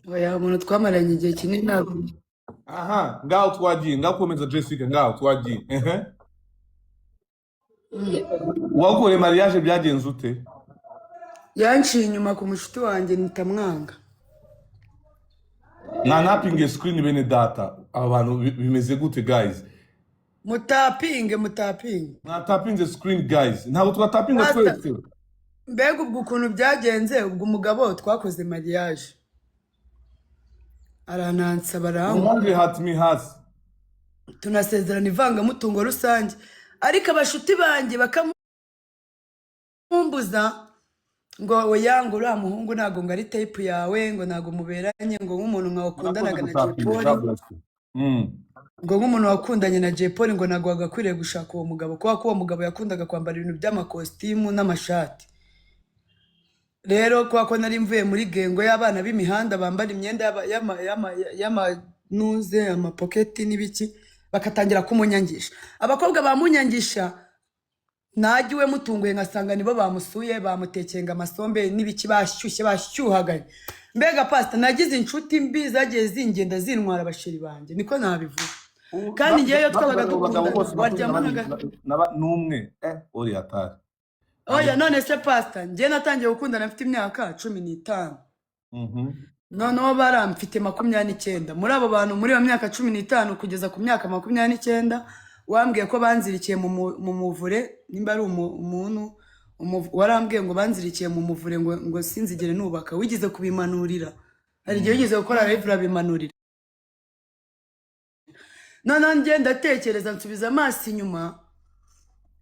oya umuntu twamaranye igihe kinini ntabwo aha ngaho twagiye ngaho komeza Jessica ngaho twagiye wakoreye mariage byagenze ute? yanciye inyuma ku mushuti wanjye nitamwanga. Ntanapinge screen bene data abantu bimeze gute guys? Mutapinge Mwatapinze screen guys, ntabwo twatapinga twese. mbega ubwo ukuntu byagenze. Ubwo umugabo twakoze mariage aranansa Umwandre hat me hasi tunasezerana ivangamutungo rusange, ariko abashuti banjye bakamumbuza ngo oya ngo uriya muhungu ntabwo ngo ari type yawe, ngo ntabwo muberanye, ngo nk'umuntu mwakundanaga na Jay Polly, ngo nk'umuntu wakundanye na Jay Polly ngo ntabwo wagakwiriye gushaka uwo mugabo kubera ko uwo mugabo yakundaga kwambara ibintu by'amakositimu n'amashati. Rero kubera ko nari mvuye muri gengo y'abana b'imihanda bambara imyenda y'amanuze amapoketi n'ibiki, bakatangira kumunyangisha. Abakobwa bamunyangisha najya iwe mutunguye ngasanga nibo bamusuye bamutekenga amasombe n'ibiki bashyuhaganye. Mbega pastor nagize inshuti mbi zagiye zingenda zintwara abashiri banjye, niko nabivuga. Kandi ngeyo twabaga dukundana waryamanaga n'umwe uri atari. Oya none se pastor ngiye natangiye gukundana mfite imyaka 15. Noneho baramfite 29. Muri abo bantu muri iyo myaka 15 kugeza ku myaka 29 wambwiye ko banzirikiye mu muvure, nimba ari umuntu warambwiye ngo banzirikiye mu muvure ngo sinzigere nubaka. Wigize kubimanurira, hari igihe wigize gukora live urabimanurira. None ngiye ndatekereza nsubiza amaso inyuma,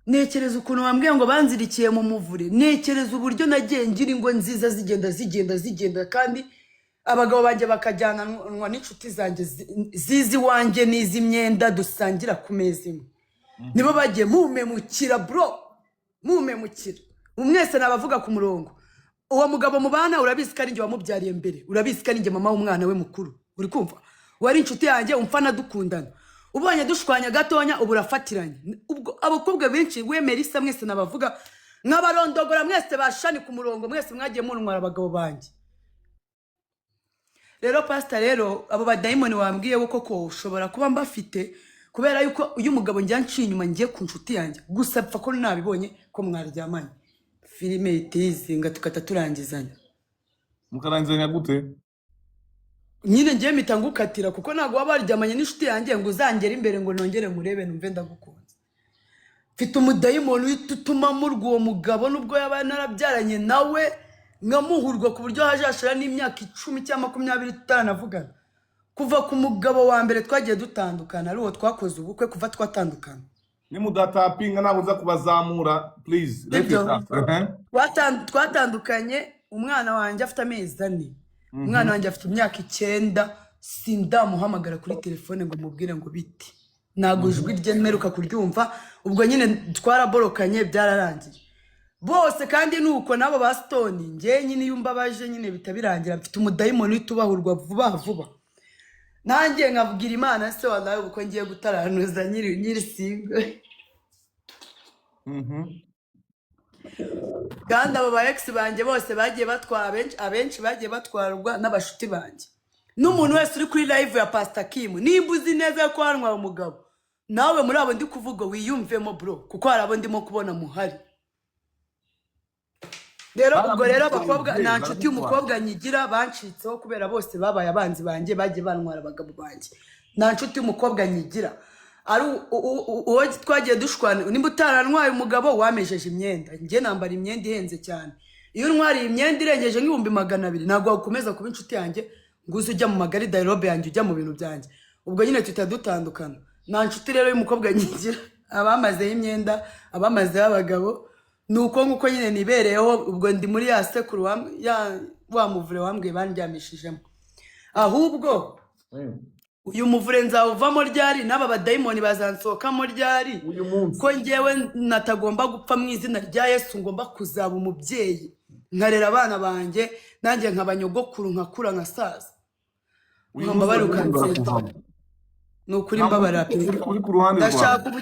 nekereza ukuntu wambwiye ngo banzirikiye mu muvure, nekereza uburyo nagiye ngira ingo nziza zigenda kandi abagabo banjye bakajyananwa n'inshuti zanjye zizi wanjye n'izi myenda dusangira ku meza imwe. Nibo bagiye mumemukira bro, mumemukira umwese nabavuga ku murongo. Uwo mugabo mubana urabizi ko ari njye wamubyariye mbere, urabizi ko ari njye mama w'umwana we mukuru, uri kumva? Wari inshuti yanjye umfana dukundana, ubonye dushwanya gatonya ubu urafatiranye. Ubwo abakobwa benshi wemera isa mwese nabavuga nk'abarondogora mwese bashani ku murongo, mwese mwagiye muntwara abagabo banjye. Rero pastor rero abo badayimoni wambwiye ko ushobora kuba mbafite kubera yuko uyu mugabo njya nciye inyuma ngiye ku nshuti yanjye, gusa pfa ko nabibonye ko mwaryamanye filime itizinga tukata turangizanya. Mukarangizanya gute? Nyine ngiye mpita ngukatira kuko ntabwo waba waryamanye n'inshuti yanjye ngo uzangere imbere ngo nongere murebe numve ndagukunze. Mfite umudayimoni witutuma murwa uwo mugabo nubwo yaba narabyaranye nawe nkamuhurwa ku buryo hajashira n'imyaka 10 cyangwa 20 tutanavugana. Kuva ku mugabo wa mbere twagiye dutandukana ari uwo twakoze ubukwe kuva twatandukana. Ni mudatapinga nabuza kubazamura please. Twatandukanye umwana wanjye afite amezi 4. Umwana wanjye afite imyaka 9, sindamuhamagara kuri telefone ngo mubwire ngo biti. Nago ijwi rye mperuka kuryumva, ubwo nyine twaraborokanye byararangiye. Bose kandi nuko nabo ba Stone ngiye nyine yumbabaje nyine bitabirangira, mfite umudayimoni witubahurwa vuba. Nanjye nkavugira Imana se wallahi uko ngiye gutaranuza nyiri single. Kandi abo ba ex banjye bose bagiye batwara, abenshi bagiye batwarwa n'abashuti banjye. N'umuntu wese uri kuri live ya Pastor Kim nimba uzi neza ko harwa umugabo, nawe muri abo ndi kuvuga wiyumvemo bro, kuko harabo ndimo kubona muhari. Rero ubwo rero abakobwa nta nshuti y'umukobwa nyigira bancitseho kubera bose babaye abanzi banjye bagiye bantwara abagabo banjye. Nta nshuti y'umukobwa nyigira, ari uwo twagiye dushwana. Nimba utarantwaye umugabo wamejeje imyenda, njye nambara imyenda ihenze cyane. Iyo ntwariye imyenda irengeje nk'ibihumbi 200 ntabwo wakomeza kuba inshuti yanjye ngo uze ujya mu magari dialogue yanjye ujya mu bintu byanjye. Ubwo nyine tutadutandukana. Nta nshuti rero y'umukobwa nyigira, abamazeho imyenda abamazeho abagabo. Nuko nguko nyine nibereyeho. Ubwo ndi muri ya sekuru wa muvure wambwiye bandyamishijemo. Ahubwo uyu muvure nzawuvamo ryari, n'aba badayimoni bazansohokamo ryari, ko ngewe natagomba gupfa mu izina rya Yesu, ngomba kuzaba umubyeyi nkarera abana banjye, nanjye nkabanyogokuru nkakura nkasaza. Ngomba barukanzira nukuri mbabara pe. Ndashaka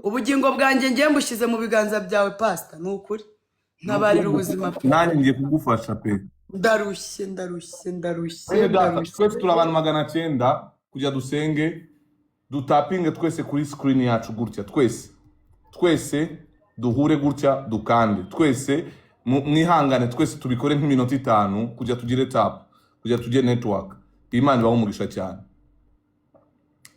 ubugingo bwanjye ngiye mbushize mu biganza byawe pastor, nukuri ntabarira ubuzima pe. Nanjye ngiye kugufasha pe. ndarushye Bene data twese turi abantu 900 kujya dusenge dutapinge twese kuri screen yacu gutya twese duhure gutya dukande twese mwihangane twese tubikore nk'iminota 5 kujya tugire tap kujya tugire network Imana ibaho umugisha cyane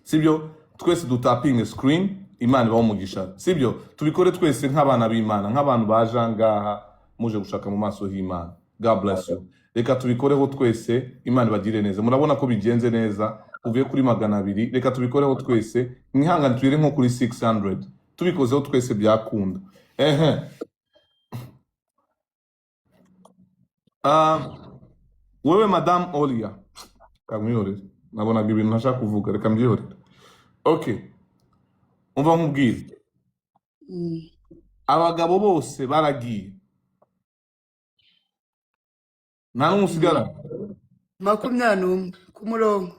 sibyo twese dutapinge screen Imana ibaho umugisha sibyo tubikore twese nk'abana b'Imana nk'abantu bajangaha muje gushaka mu maso y'Imana. God bless you. Reka tubikoreho twese Imana ibagire neza. Murabona ko bigenze neza uvuye kuri 200. Reka tubikoreho twese mwihangane tubire nko kuri 600. Tubikozeho twese byakunda. Wewe Madame Olia. Kamuyore. Nabonaga ibintu ntashaka kuvuga reka mbyihore. Okay. Umva nkubwire. Abagabo bose baragiye. Nta n'umwe usigara 21 ku murongo.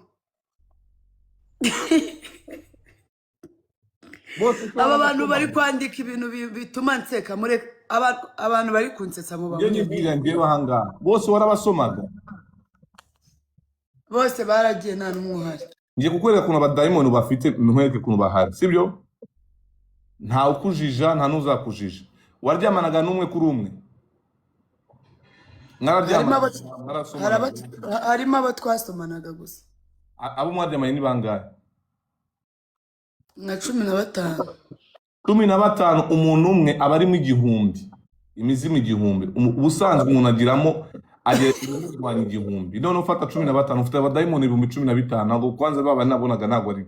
Aba bantu bari kwandika ibintu bituma nseka muri abantu bari kunsetsa mu bamwe. Ngiye ngira ngiye bahanga. Bose warabasomaga. Bose baragiye nta n'umwe uhari. Ngiye kukwereka kuntu abadayimoni bafite nkwereke kuntu bahari. Sibyo? Nta ukujija nta n'uzakujija. Waryamanaga n'umwe kuri umwe. Harimo abo twasomanaga gusa. Abo mwaryamanye ni bangahe? Nka 15. 15 umuntu umwe aba arimo 1000. Imizimu 1000. Ubusanzwe umuntu agiramo agera 1000. None ufata 15 ufite abadayimoni 15,000 ntabwo kwanza baba nabonaga ntabwo ari.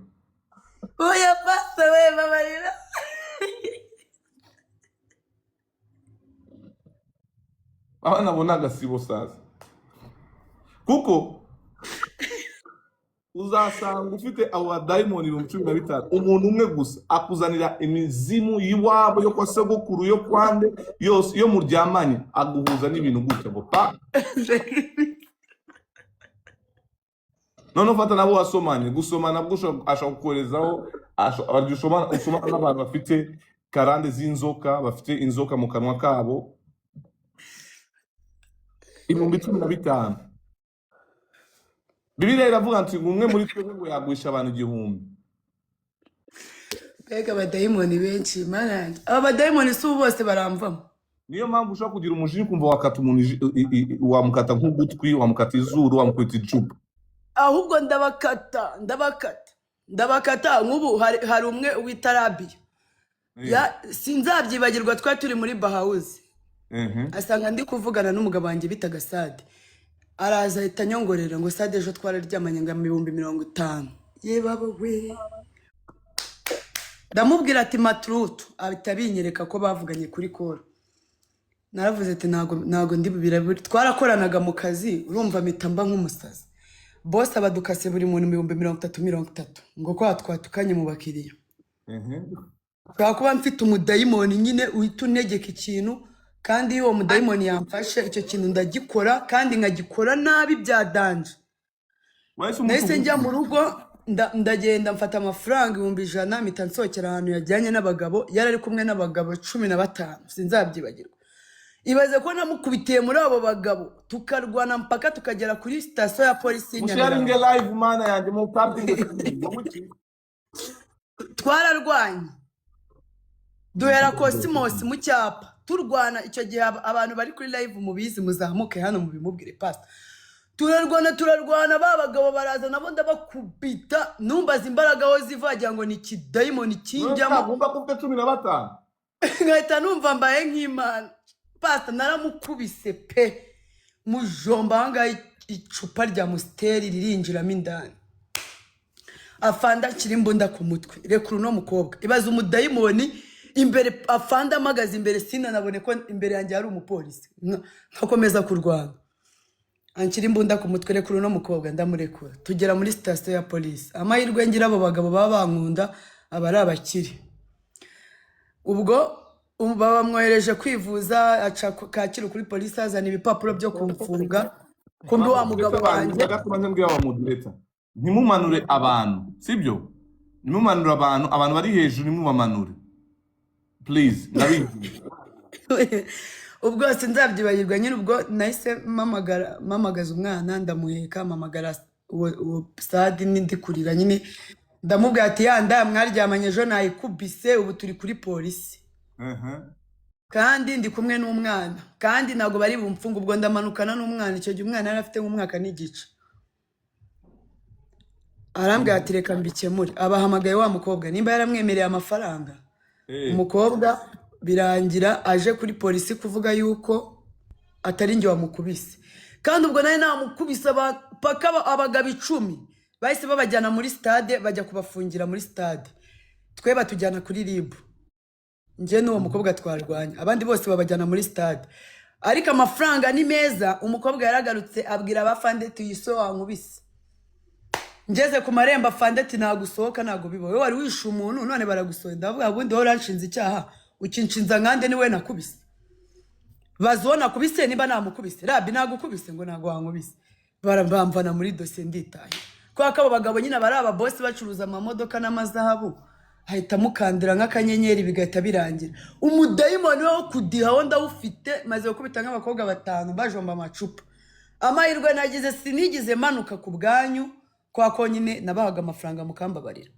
Oya pasta we babarira. Abana bonaga sibo sasa. Kuko uzasanga ufite abo diamond 15 umuntu umwe gusa akuzanira imizimu yiwabo yo kwa sogokuru yo kwande yose yo muryamanye aguhuza n'ibintu gutya ngo pa. None fata nabo wasomanye gusomana bwo ashaka kukorezaho usomana n'abantu bafite karande z'inzoka bafite inzoka mu kanwa kabo. 15,000. Bibiliya iravuga ati umwe muri twebwe ngo yagwisha abantu 1000. Bega abadayimoni benshi mana. Aba badayimoni si bose baramvamo. Niyo mpamvu ushaka kugira umujinya kumva wakata umuntu wamukata nk'ugutwi wamukata izuru wamukata icupa. Ahubwo ndabakata nk'ubu hari umwe w'itarabiya. Sinzabyibagirwa twa turi muri Bahauzi. Asanga ndi kuvugana n'umugabo wanjye bitaga Sade. Araza ahita nyongorera ngo Sade ejo twararyamanye nga 50,000. Ye baba we. Ndamubwira ati matrutu abitabinyereka ko bavuganye kuri call. Naravuze ati nago ndi bubira twarakoranaga mu kazi urumva mitamba nk'umusazi. Boss abadukase buri muntu 30,000 ngo kwa twatukanye mu bakiriya. Kuba mfite umudayimoni nyine uhita unegeka ikintu kandi uwo mudayimoni yamfashe icyo kintu ndagikora kandi nkagikora nabi bya danje. Nese njya mu rugo ndagenda mfata amafaranga 100,000 mpita nsokera ahantu yajyanye n'abagabo yari ari kumwe n'abagabo 15 sinzabyibagirwa. Ibaze ko namukubitiye muri abo bagabo tukarwana mpaka tukagera kuri station ya polisi Musharinge live mana yanjye mu parking. Twararwanye duhera Cosmos mu cyapa turwana icyo gihe abantu bari kuri live mubizi muzamuke hano mubimubwire pasta. Turarwana babagabo baraza nabo ndabakubita numbaza imbaraga ho zivagira ngo ni kidayimoni kinjyamo. Ugomba kufite 15. Ngahita numva mbaye nk'Imana. Pasta naramukubise pe mujomba hanga icupa rya Musteri ririnjiramo indani. Afanda kirimbunda ku mutwe. Rekuru no mukobwa. Ibaza umudayimoni imbere afanda amagaze imbere sina nabone ko imbere yanjye hari umupolisi. Nkakomeza kurwana. Ankira imbunda ku mutwe rekuru no mukobwa ndamurekura. Tugera muri station ya polisi. Amahirwe ngira abo bagabo baba bankunda abari abakiri. Ubwo bamwohereje kwivuza aca Kacyiru kuri polisi azana ibipapuro byo kumfunga. Kumbe wa mugabo wanjye ntimumanure abantu sibyo ntimumanure abantu bari hejuru nimubamanure please ndabivuga. ubwo sinzabyibagirwa nyine ubwo nahise mpamagaza umwana ndamuheka mpamagara uwo sadi n'indi kurira nyine ndamubwira ati yanda mwaryamanye ejo nayikubise ubu turi kuri polisi kandi ndi kumwe n'umwana kandi ntabwo bari bumfunga ubwo ndamanukana n'umwana icyo gihe umwana yari afite nk'umwaka n'igice arambwira ati reka mbikemure abahamagaye wa mukobwa nimba yaramwemereye amafaranga umukobwa birangira aje kuri polisi kuvuga yuko atari njye wamukubise kandi ubwo nawe namukubise paka abagabo 10 bahise babajyana muri stade bajya kubafungira muri stade twe batujyana kuri ribu njye n'uwo mukobwa twarwanya abandi bose babajyana muri stade ariko amafaranga ni meza umukobwa yaragarutse abwira abafandeti yiso wankubise ngeze ku marembo afandeti nagusohoka nago biboye wari wishe umuntu none baragusohoye ndavuga ubundi ho ranshinze icyaha ukinshinza nkande ni we nakubise bazona kubise niba namukubise rabi nagukubise ngo nago wankubise barambamvana muri dosiye nditaye kwa kabo bagabo nyine bari aba boss bacuruza amamodoka n'amazahabu hahita mukandira nk'akanyenyeri bigahita birangira umudayimoni wo kudiha wo ndawufite maze gukubita nk'abakobwa 5 bajomba amacupa amahirwe nagize sinigize manuka ku bwanyu kwa konyine nabahaga amafaranga mukambabarira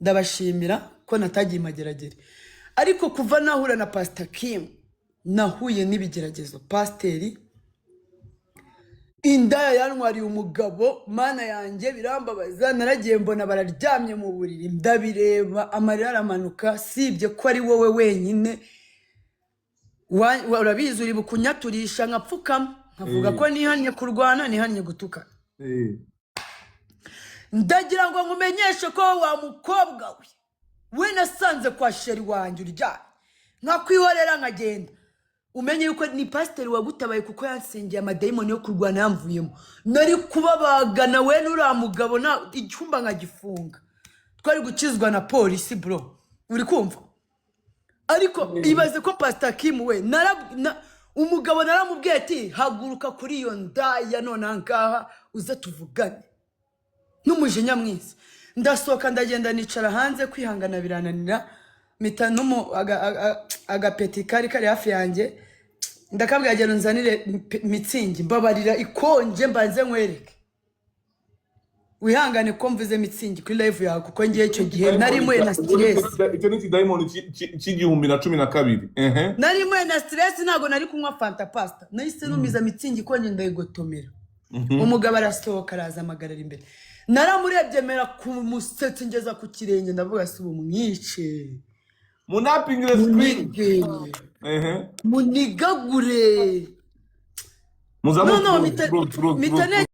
ndabashimira ko natagiye mageragere ariko kuva nahura na Pastor Kim nahuye n'ibigeragezo pasteri indaya yanwariye umugabo mana yanjye birambabaza naragiye mbona bararyamye mu buriri ndabireba amarira aramanuka sibye ko ari wowe wenyine urabizi uri bukunyaturisha nkapfukama nkavuga ko nihanye kurwana nihanye gutukana ndagira ngo nkumenyeshe ko wa mukobwa we nasanze kwa sheri wanjye uryamye nkakwihorera nkagenda umenye yuko ni pasiteri wagutabaye kuko yansengeye amadayimoni yo kurwana yamvuyemo nari kubabagana we n'uriya mugabo icyumba nkagifunga twari gukizwa na polisi bro uri kumva ariko ibaze ko Pastor Kim we umugabo naramubwiye ati haguruka kuri iyo ndaya none angaha uza tuvugane n'umujinya mwiza ndasohoka ndagenda nicara hanze kwihangana birananira mita agapeti kari hafi yanjye ndakabwira agenda nzanire mitsingi mbabarira ikonje mbanze nkwereke wihangane ko mvuze mitsingi kuri live yawe kuko ngiye icyo gihe nari mwe na stress icyo ni diamond cy'igihumbi na 12 nari mwe na stress ntago nari kunywa fanta pasta nahise numiza mitsingi ikonje ndayigotomera umugabo arasohoka araza amagarara imbere naramurebye mera ku musetse ngeza ku kirenge ndavuga si umwice munapingire screen munigagure no mitane